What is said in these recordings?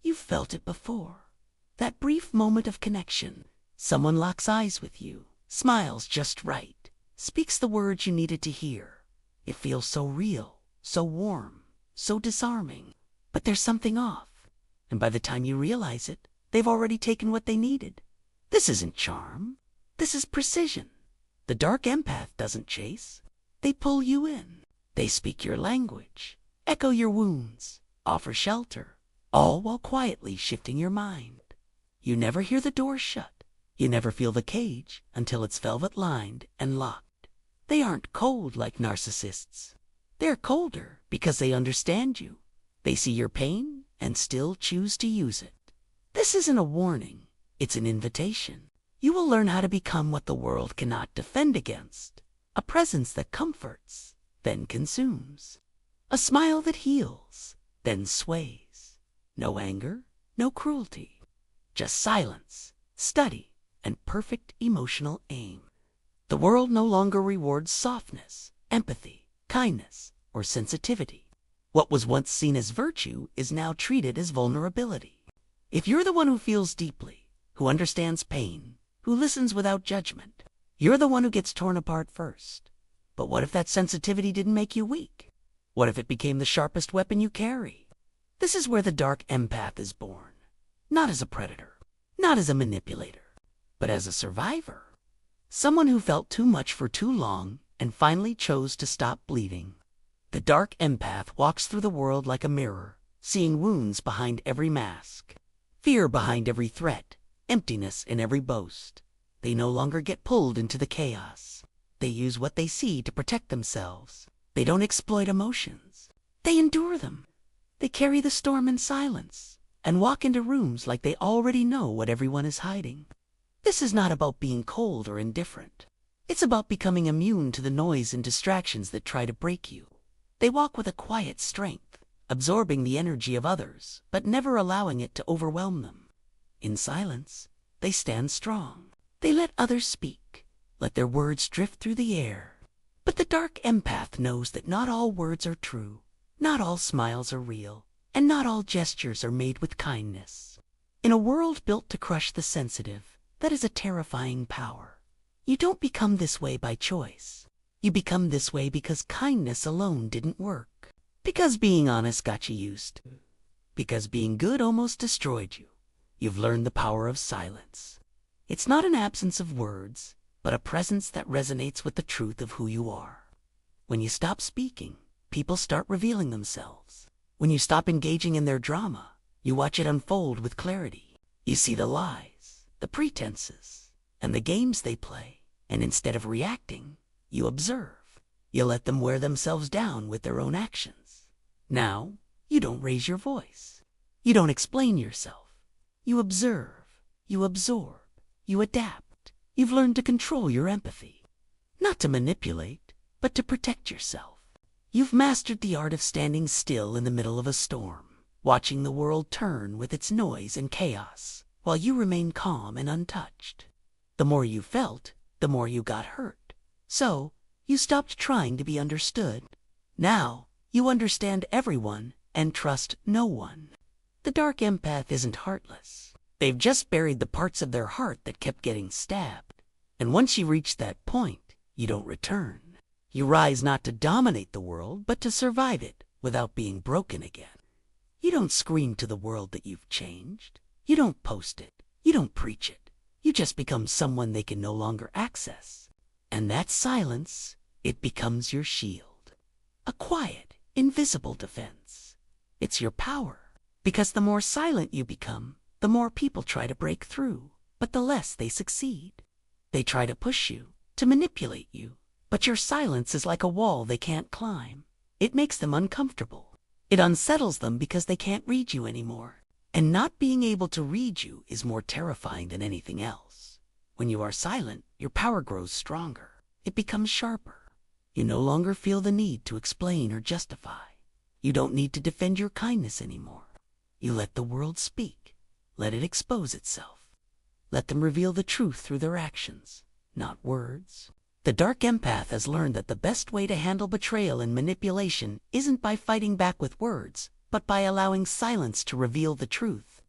You've felt it before. That brief moment of connection. Someone locks eyes with you, smiles just right, speaks the words you needed to hear. It feels so real, so warm, so disarming. But there's something off. And by the time you realize it, they've already taken what they needed. This isn't charm. This is precision. The dark empath doesn't chase. They pull you in. They speak your language, echo your wounds, offer shelter, all while quietly shifting your mind. You never hear the door shut. You never feel the cage until it's velvet-lined and locked. They aren't cold like narcissists. They're colder because they understand you. They see your pain and still choose to use it. This isn't a warning. It's an invitation. You will learn how to become what the world cannot defend against. A presence that comforts, then consumes. A smile that heals, then sways. No anger, no cruelty. Just silence, study, and perfect emotional aim. The world no longer rewards softness, empathy, kindness, or sensitivity. What was once seen as virtue is now treated as vulnerability. If you're the one who feels deeply, who understands pain, who listens without judgment, you're the one who gets torn apart first. But what if that sensitivity didn't make you weak? What if it became the sharpest weapon you carry? This is where the dark empath is born. Not as a predator, not as a manipulator, but as a survivor. Someone who felt too much for too long and finally chose to stop bleeding. The dark empath walks through the world like a mirror, seeing wounds behind every mask, fear behind every threat, emptiness in every boast. They no longer get pulled into the chaos. They use what they see to protect themselves. They don't exploit emotions. They endure them. They carry the storm in silence and walk into rooms like they already know what everyone is hiding. This is not about being cold or indifferent. It's about becoming immune to the noise and distractions that try to break you. They walk with a quiet strength, absorbing the energy of others, but never allowing it to overwhelm them. In silence, they stand strong. They let others speak, let their words drift through the air. But the dark empath knows that not all words are true, not all smiles are real, and not all gestures are made with kindness. In a world built to crush the sensitive, that is a terrifying power. You don't become this way by choice. You become this way because kindness alone didn't work. Because being honest got you used. Because being good almost destroyed you. You've learned the power of silence. It's not an absence of words, but a presence that resonates with the truth of who you are. When you stop speaking, people start revealing themselves. When you stop engaging in their drama, you watch it unfold with clarity. You see the lies, the pretenses, and the games they play. And instead of reacting, you observe. You let them wear themselves down with their own actions. Now, you don't raise your voice. You don't explain yourself. You observe. You absorb. You adapt. You've learned to control your empathy. Not to manipulate, but to protect yourself. You've mastered the art of standing still in the middle of a storm, watching the world turn with its noise and chaos, while you remain calm and untouched. The more you felt, the more you got hurt. So, you stopped trying to be understood. Now, you understand everyone and trust no one. The dark empath isn't heartless. They've just buried the parts of their heart that kept getting stabbed. And once you reach that point, you don't return. You rise not to dominate the world, but to survive it without being broken again. You don't scream to the world that you've changed. You don't post it. You don't preach it. You just become someone they can no longer access. And that silence, it becomes your shield. A quiet, invisible defense. It's your power. Because the more silent you become, the more people try to break through, but the less they succeed. They try to push you, to manipulate you, but your silence is like a wall they can't climb. It makes them uncomfortable. It unsettles them because they can't read you anymore. And not being able to read you is more terrifying than anything else. When you are silent, your power grows stronger. It becomes sharper. You no longer feel the need to explain or justify. You don't need to defend your kindness anymore. You let the world speak. Let it expose itself. Let them reveal the truth through their actions, not words. The dark empath has learned that the best way to handle betrayal and manipulation isn't by fighting back with words, but by allowing silence to reveal the truth.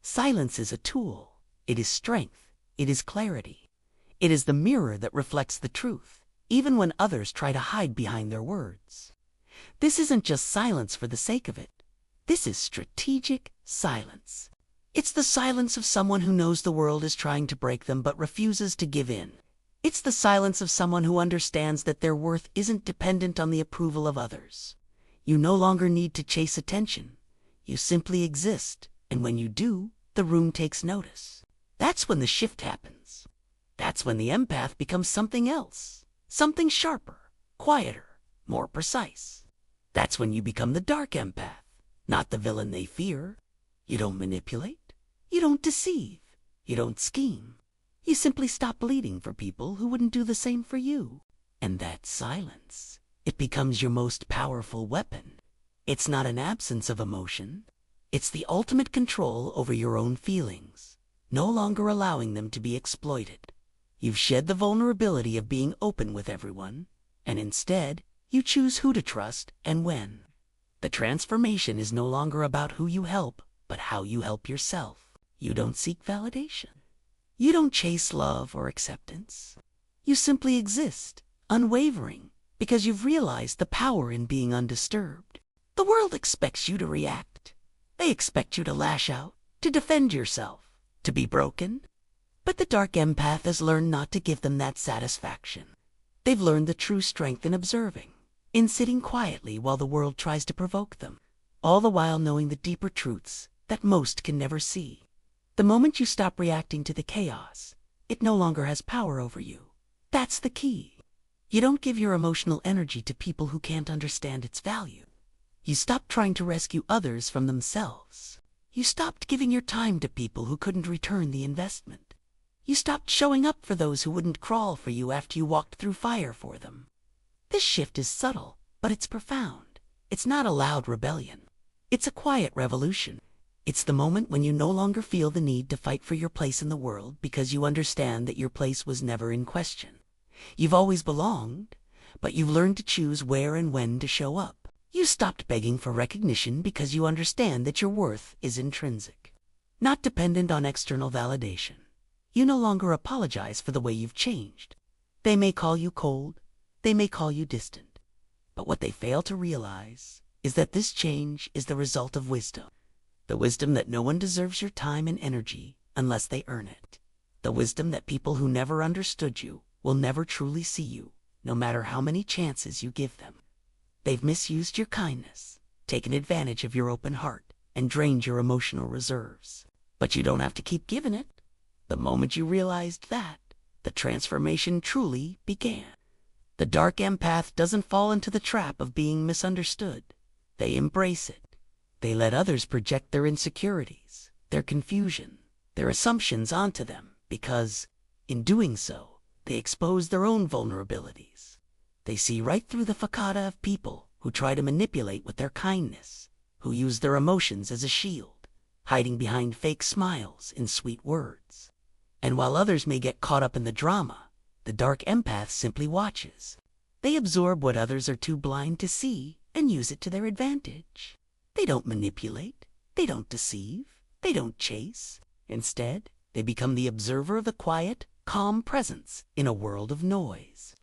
Silence is a tool. It is strength. It is clarity. It is the mirror that reflects the truth, even when others try to hide behind their words. This isn't just silence for the sake of it. This is strategic silence. It's the silence of someone who knows the world is trying to break them but refuses to give in. It's the silence of someone who understands that their worth isn't dependent on the approval of others. You no longer need to chase attention. You simply exist, and when you do, the room takes notice. That's when the shift happens. That's when the empath becomes something else, something sharper, quieter, more precise. That's when you become the dark empath, not the villain they fear. You don't manipulate. You don't deceive. You don't scheme. You simply stop bleeding for people who wouldn't do the same for you. And that silence, it becomes your most powerful weapon. It's not an absence of emotion. It's the ultimate control over your own feelings, no longer allowing them to be exploited. You've shed the vulnerability of being open with everyone, and instead, you choose who to trust and when. The transformation is no longer about who you help, but how you help yourself. You don't seek validation. You don't chase love or acceptance. You simply exist, unwavering, because you've realized the power in being undisturbed. The world expects you to react. They expect you to lash out, to defend yourself, to be broken. But the dark empath has learned not to give them that satisfaction. They've learned the true strength in observing, in sitting quietly while the world tries to provoke them, all the while knowing the deeper truths that most can never see. The moment you stop reacting to the chaos, it no longer has power over you. That's the key. You don't give your emotional energy to people who can't understand its value. You stopped trying to rescue others from themselves. You stopped giving your time to people who couldn't return the investment. You stopped showing up for those who wouldn't crawl for you after you walked through fire for them. This shift is subtle, but it's profound. It's not a loud rebellion. It's a quiet revolution. It's the moment when you no longer feel the need to fight for your place in the world because you understand that your place was never in question. You've always belonged, but you've learned to choose where and when to show up. You stopped begging for recognition because you understand that your worth is intrinsic, not dependent on external validation. You no longer apologize for the way you've changed. They may call you cold, they may call you distant, but what they fail to realize is that this change is the result of wisdom. The wisdom that no one deserves your time and energy unless they earn it. The wisdom that people who never understood you will never truly see you, no matter how many chances you give them. They've misused your kindness, taken advantage of your open heart, and drained your emotional reserves. But you don't have to keep giving it. The moment you realized that, the transformation truly began. The dark empath doesn't fall into the trap of being misunderstood. They embrace it. They let others project their insecurities, their confusion, their assumptions onto them because, in doing so, they expose their own vulnerabilities. They see right through the facade of people who try to manipulate with their kindness, who use their emotions as a shield, hiding behind fake smiles and sweet words. And while others may get caught up in the drama, the dark empath simply watches. They absorb what others are too blind to see and use it to their advantage. They don't manipulate, they don't deceive, they don't chase. Instead, they become the observer of the quiet, calm presence in a world of noise.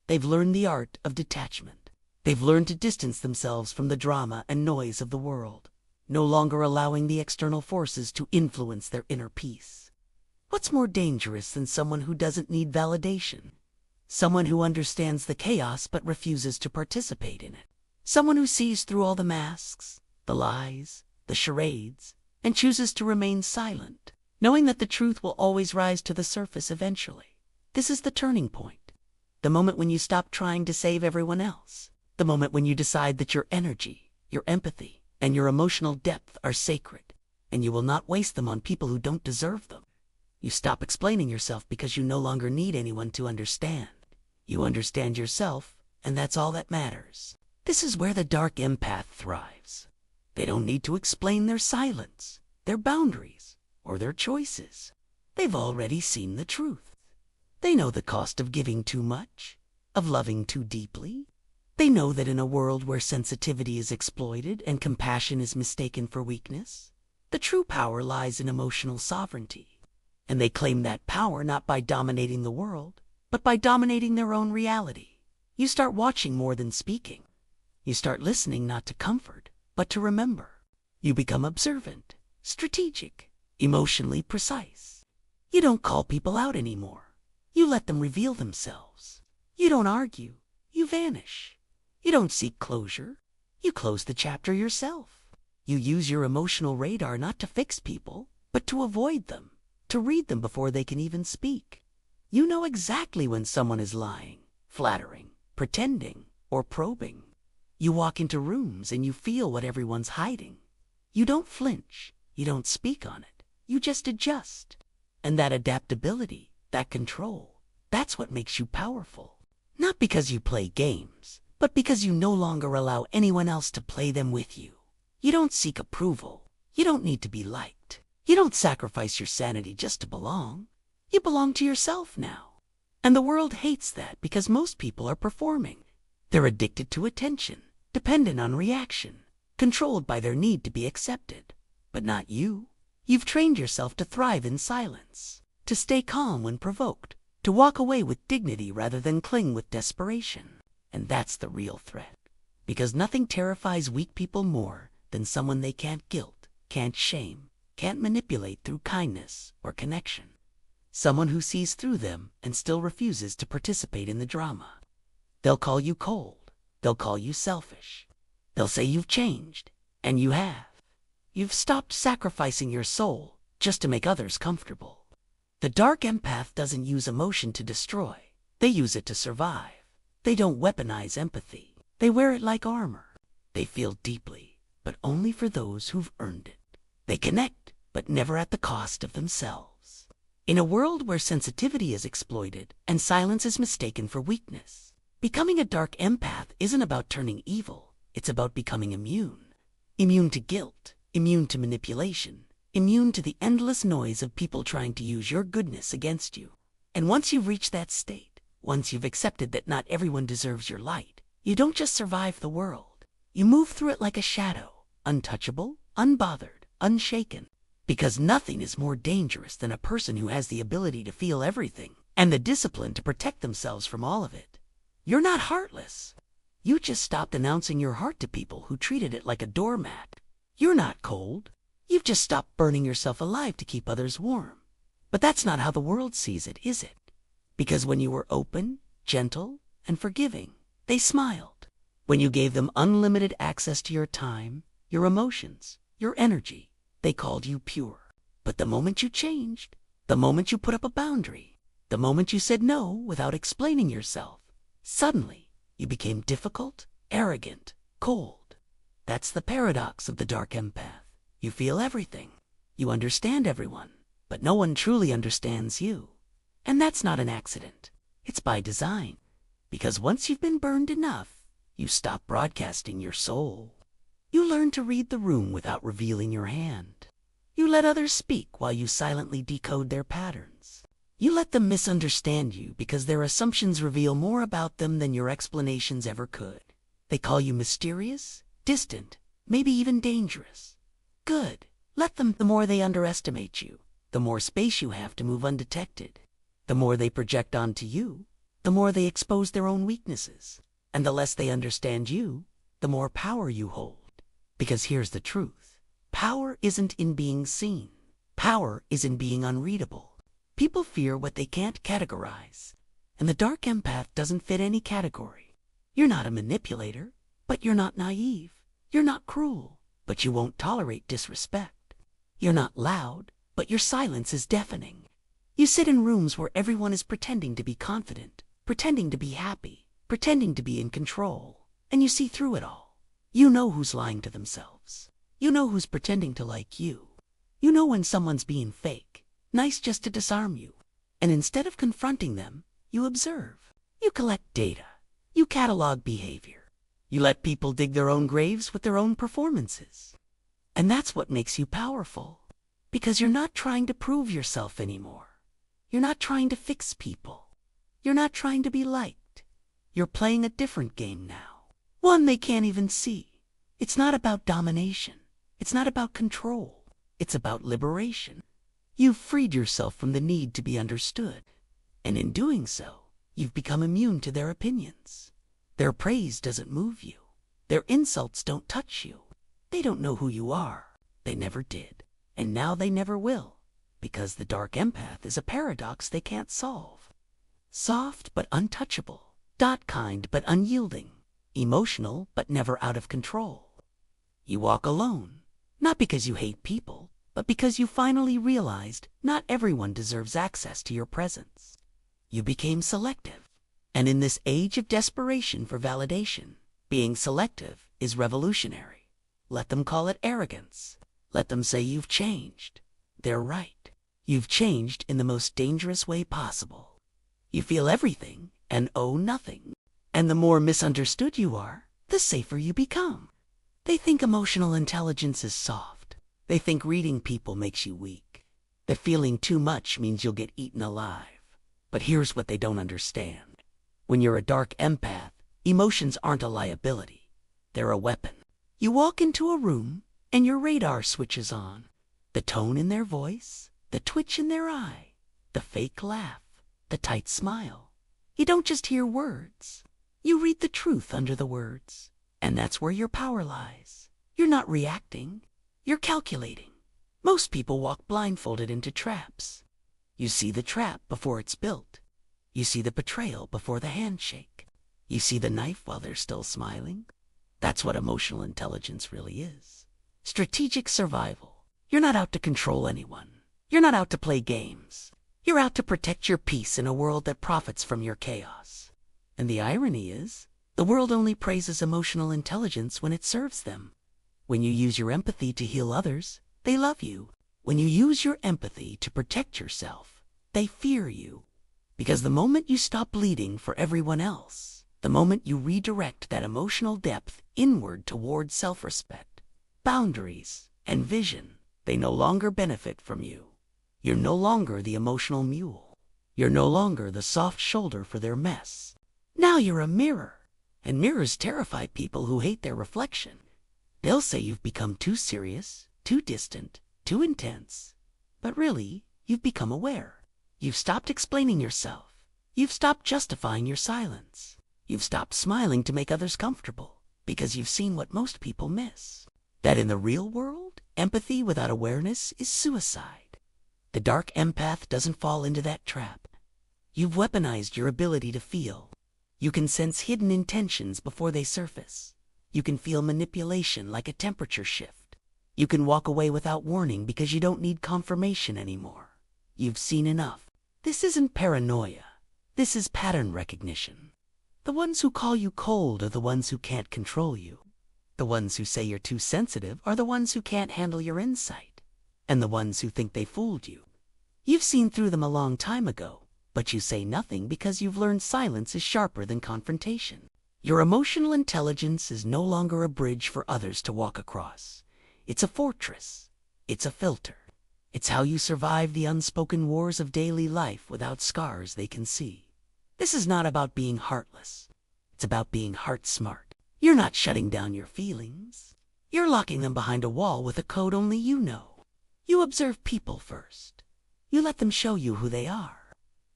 They've learned the art of detachment. They've learned to distance themselves from the drama and noise of the world, no longer allowing the external forces to influence their inner peace. What's more dangerous than someone who doesn't need validation? Someone who understands the chaos but refuses to participate in it. Someone who sees through all the masks, the lies, the charades, and chooses to remain silent, knowing that the truth will always rise to the surface eventually. This is the turning point. The moment when you stop trying to save everyone else. The moment when you decide that your energy, your empathy, and your emotional depth are sacred, and you will not waste them on people who don't deserve them. You stop explaining yourself because you no longer need anyone to understand. You understand yourself, and that's all that matters. This is where the dark empath thrives. They don't need to explain their silence, their boundaries, or their choices. They've already seen the truth. They know the cost of giving too much, of loving too deeply. They know that in a world where sensitivity is exploited and compassion is mistaken for weakness, The true power lies in emotional sovereignty. And they claim that power not by dominating the world, but by dominating their own reality. You start watching more than speaking. You start listening not to comfort, but to remember. You become observant, strategic, emotionally precise. You don't call people out anymore. You let them reveal themselves. You don't argue. You vanish. You don't seek closure. You close the chapter yourself. You use your emotional radar not to fix people, but to avoid them, to read them before they can even speak. You know exactly when someone is lying, flattering, pretending, or probing. You walk into rooms and you feel what everyone's hiding. You don't flinch. You don't speak on it. You just adjust. And that adaptability, that control, that's what makes you powerful. Not because you play games, but because you no longer allow anyone else to play them with you. You don't seek approval. You don't need to be liked. You don't sacrifice your sanity just to belong. You belong to yourself now. And the world hates that because most people are performing. They're addicted to attention, dependent on reaction, controlled by their need to be accepted. But not you. You've trained yourself to thrive in silence, to stay calm when provoked, to walk away with dignity rather than cling with desperation. And that's the real threat. Because nothing terrifies weak people more than someone they can't guilt, can't shame, can't manipulate through kindness or connection. Someone who sees through them and still refuses to participate in the drama. They'll call you cold. They'll call you selfish. They'll say you've changed, and you have. You've stopped sacrificing your soul just to make others comfortable. The dark empath doesn't use emotion to destroy. They use it to survive. They don't weaponize empathy. They wear it like armor. They feel deeply, but only for those who've earned it. They connect, but never at the cost of themselves. In a world where sensitivity is exploited and silence is mistaken for weakness, becoming a dark empath isn't about turning evil. It's about becoming immune. Immune to guilt, immune to manipulation, immune to the endless noise of people trying to use your goodness against you. And once you've reached that state, once you've accepted that not everyone deserves your light, you don't just survive the world. You move through it like a shadow, untouchable, unbothered, unshaken. Because nothing is more dangerous than a person who has the ability to feel everything and the discipline to protect themselves from all of it. You're not heartless. You just stopped announcing your heart to people who treated it like a doormat. You're not cold. You've just stopped burning yourself alive to keep others warm. But that's not how the world sees it, is it? Because when you were open, gentle, and forgiving, they smiled. When you gave them unlimited access to your time, your emotions, your energy, they called you pure. But the moment you changed, the moment you put up a boundary, the moment you said no without explaining yourself, suddenly you became difficult, arrogant, cold. That's the paradox of the dark empath. You feel everything. You understand everyone, but no one truly understands you. And that's not an accident. It's by design. Because once you've been burned enough, you stop broadcasting your soul. You learn to read the room without revealing your hand. You let others speak while you silently decode their patterns. You let them misunderstand you because their assumptions reveal more about them than your explanations ever could. They call you mysterious, distant, maybe even dangerous. Good. Let them. The more they underestimate you, the more space you have to move undetected. The more they project onto you, the more they expose their own weaknesses. And the less they understand you, the more power you hold. Because here's the truth. Power isn't in being seen. Power is in being unreadable. People fear what they can't categorize. And the dark empath doesn't fit any category. You're not a manipulator, but you're not naive. You're not cruel, but you won't tolerate disrespect. You're not loud, but your silence is deafening. You sit in rooms where everyone is pretending to be confident, pretending to be happy, pretending to be in control. And you see through it all. You know who's lying to themselves. You know who's pretending to like you. You know when someone's being fake, nice just to disarm you. And instead of confronting them, you observe. You collect data. You catalog behavior. You let people dig their own graves with their own performances. And that's what makes you powerful. Because you're not trying to prove yourself anymore. You're not trying to fix people. You're not trying to be liked. You're playing a different game now. One they can't even see. It's not about domination. It's not about control. It's about liberation. You've freed yourself from the need to be understood. And in doing so, you've become immune to their opinions. Their praise doesn't move you. Their insults don't touch you. They don't know who you are. They never did. And now they never will. Because the dark empath is a paradox they can't solve. Soft but untouchable. Kind but unyielding. Emotional but never out of control. You walk alone. Not because you hate people, but because you finally realized not everyone deserves access to your presence. You became selective. And in this age of desperation for validation, being selective is revolutionary. Let them call it arrogance. Let them say you've changed. They're right. You've changed in the most dangerous way possible. You feel everything and owe nothing. And the more misunderstood you are, the safer you become. They think emotional intelligence is soft. They think reading people makes you weak. That feeling too much means you'll get eaten alive. But here's what they don't understand. When you're a dark empath, emotions aren't a liability. They're a weapon. You walk into a room and your radar switches on. The tone in their voice, the twitch in their eye, the fake laugh, the tight smile. You don't just hear words. You read the truth under the words. And that's where your power lies. You're not reacting. You're calculating. Most people walk blindfolded into traps. You see the trap before it's built. You see the betrayal before the handshake. You see the knife while they're still smiling. That's what emotional intelligence really is. Strategic survival. You're not out to control anyone. You're not out to play games. You're out to protect your peace in a world that profits from your chaos. And the irony is, the world only praises emotional intelligence when it serves them. When you use your empathy to heal others, they love you. When you use your empathy to protect yourself, they fear you. Because the moment you stop bleeding for everyone else, the moment you redirect that emotional depth inward toward self-respect, boundaries, and vision, they no longer benefit from you. You're no longer the emotional mule. You're no longer the soft shoulder for their mess. Now you're a mirror. And mirrors terrify people who hate their reflection. They'll say you've become too serious, too distant, too intense. But really, you've become aware. You've stopped explaining yourself. You've stopped justifying your silence. You've stopped smiling to make others comfortable, because you've seen what most people miss. That in the real world, empathy without awareness is suicide. The dark empath doesn't fall into that trap. You've weaponized your ability to feel. You can sense hidden intentions before they surface. You can feel manipulation like a temperature shift. You can walk away without warning because you don't need confirmation anymore. You've seen enough. This isn't paranoia. This is pattern recognition. The ones who call you cold are the ones who can't control you. The ones who say you're too sensitive are the ones who can't handle your insight. And the ones who think they fooled you. You've seen through them a long time ago. But you say nothing because you've learned silence is sharper than confrontation. Your emotional intelligence is no longer a bridge for others to walk across. It's a fortress. It's a filter. It's how you survive the unspoken wars of daily life without scars they can see. This is not about being heartless. It's about being heart smart. You're not shutting down your feelings. You're locking them behind a wall with a code only you know. You observe people first. You let them show you who they are.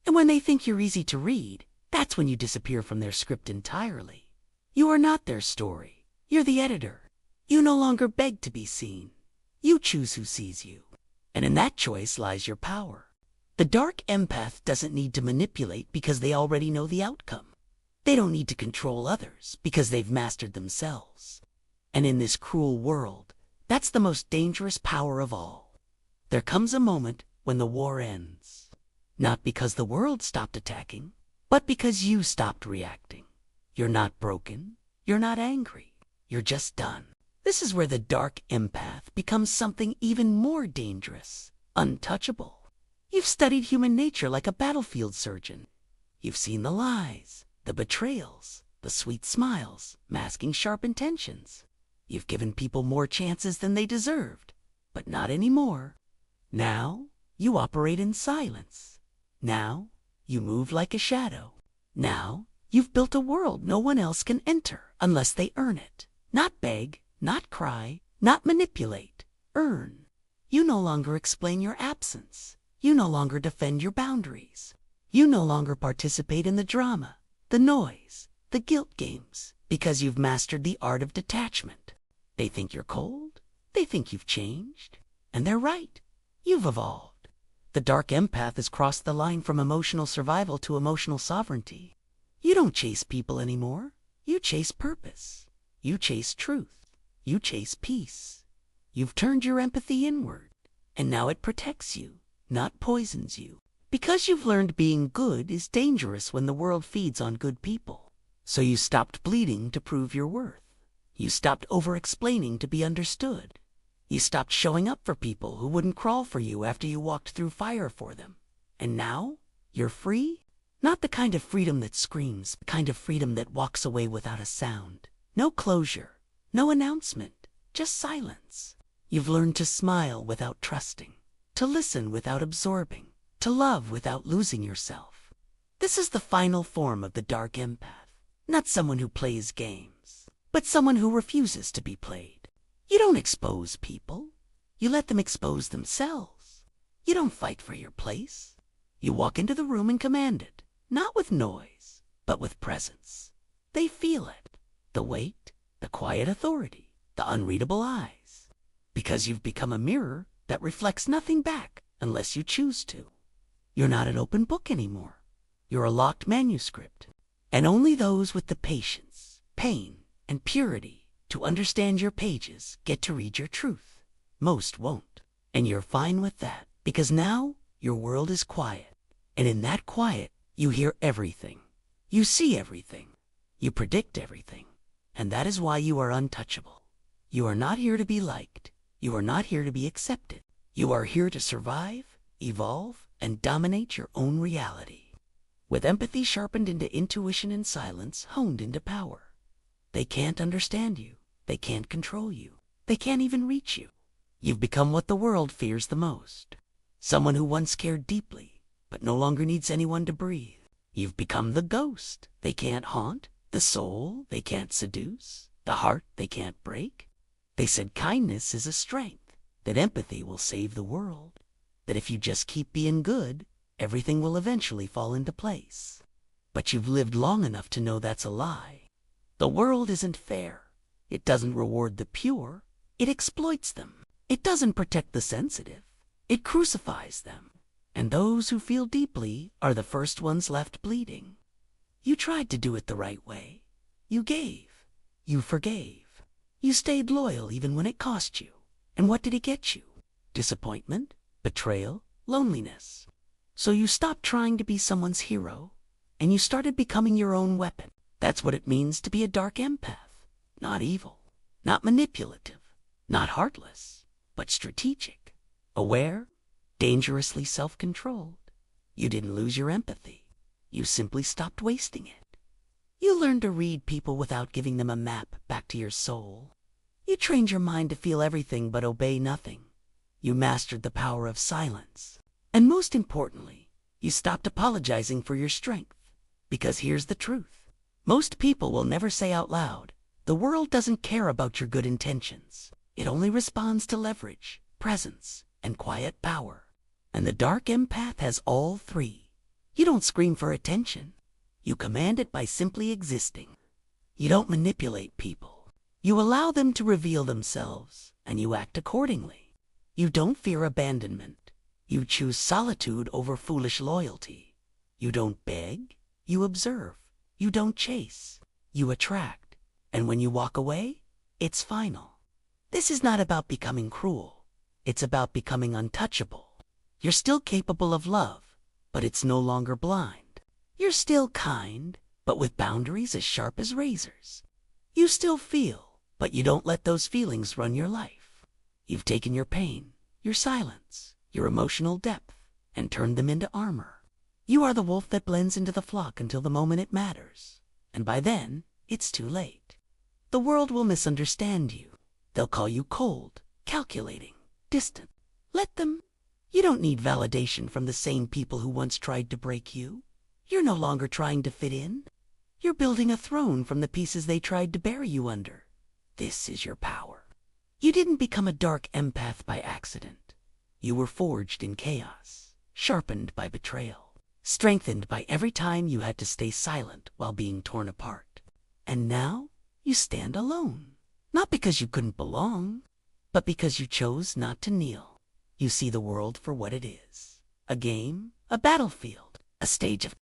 And when they think you're easy to read, that's when you disappear from their script entirely. You are not their story. You're the editor. You no longer beg to be seen. You choose who sees you. And in that choice lies your power. The dark empath doesn't need to manipulate because they already know the outcome. They don't need to control others because they've mastered themselves. And in this cruel world, that's the most dangerous power of all. There comes a moment when the war ends. Not because the world stopped attacking, but because you stopped reacting. You're not broken. You're not angry. You're just done. This is where the dark empath becomes something even more dangerous, untouchable. You've studied human nature like a battlefield surgeon. You've seen the lies, the betrayals, the sweet smiles, masking sharp intentions. You've given people more chances than they deserved, but not anymore. Now, you operate in silence. Now, you move like a shadow. Now, you've built a world no one else can enter unless they earn it. Not beg, not cry, not manipulate. Earn. You no longer explain your absence. You no longer defend your boundaries. You no longer participate in the drama, the noise, the guilt games, because you've mastered the art of detachment. They think you're cold. They think you've changed. And they're right. You've evolved. The dark empath has crossed the line from emotional survival to emotional sovereignty. You don't chase people anymore. You chase purpose. You chase truth. You chase peace. You've turned your empathy inward, and now it protects you, not poisons you. Because you've learned being good is dangerous when the world feeds on good people. So you stopped bleeding to prove your worth. You stopped over-explaining to be understood. You stopped showing up for people who wouldn't crawl for you after you walked through fire for them. And now, you're free? Not the kind of freedom that screams, the kind of freedom that walks away without a sound. No closure, no announcement, just silence. You've learned to smile without trusting, to listen without absorbing, to love without losing yourself. This is the final form of the dark empath. Not someone who plays games, but someone who refuses to be played. You don't expose people. You let them expose themselves. You don't fight for your place. You walk into the room and command it, not with noise, but with presence. They feel it, the weight, the quiet authority, the unreadable eyes. Because you've become a mirror that reflects nothing back unless you choose to. You're not an open book anymore. You're a locked manuscript. And only those with the patience, pain, and purity to understand your pages get to read your truth. Most won't. And you're fine with that, because now your world is quiet. And in that quiet, you hear everything. You see everything. You predict everything. And that is why you are untouchable. You are not here to be liked. You are not here to be accepted. You are here to survive, evolve, and dominate your own reality. With empathy sharpened into intuition and silence honed into power. They can't understand you. They can't control you. They can't even reach you. You've become what the world fears the most. Someone who once cared deeply, but no longer needs anyone to breathe. You've become the ghost they can't haunt, the soul they can't seduce, the heart they can't break. They said kindness is a strength, that empathy will save the world, that if you just keep being good, everything will eventually fall into place. But you've lived long enough to know that's a lie. The world isn't fair. It doesn't reward the pure. It exploits them. It doesn't protect the sensitive. It crucifies them. And those who feel deeply are the first ones left bleeding. You tried to do it the right way. You gave. You forgave. You stayed loyal even when it cost you. And what did it get you? Disappointment, betrayal, loneliness. So you stopped trying to be someone's hero, and you started becoming your own weapon. That's what it means to be a dark empath. Not evil, not manipulative, not heartless, but strategic, aware, dangerously self-controlled. You didn't lose your empathy. You simply stopped wasting it. You learned to read people without giving them a map back to your soul. You trained your mind to feel everything but obey nothing. You mastered the power of silence. And most importantly, you stopped apologizing for your strength. Because here's the truth. Most people will never say out loud, the world doesn't care about your good intentions. It only responds to leverage, presence, and quiet power. And the dark empath has all three. You don't scream for attention. You command it by simply existing. You don't manipulate people. You allow them to reveal themselves, and you act accordingly. You don't fear abandonment. You choose solitude over foolish loyalty. You don't beg. You observe. You don't chase. You attract. And when you walk away, it's final. This is not about becoming cruel. It's about becoming untouchable. You're still capable of love, but it's no longer blind. You're still kind, but with boundaries as sharp as razors. You still feel, but you don't let those feelings run your life. You've taken your pain, your silence, your emotional depth, and turned them into armor. You are the wolf that blends into the flock until the moment it matters. And by then, it's too late. The world will misunderstand you. They'll call you cold, calculating, distant. Let them. You don't need validation from the same people who once tried to break you. You're no longer trying to fit in. You're building a throne from the pieces they tried to bury you under. This is your power. You didn't become a dark empath by accident. You were forged in chaos, sharpened by betrayal, strengthened by every time you had to stay silent while being torn apart. And now you stand alone, not because you couldn't belong, but because you chose not to kneel. You see the world for what it is: a game, a battlefield, a stage of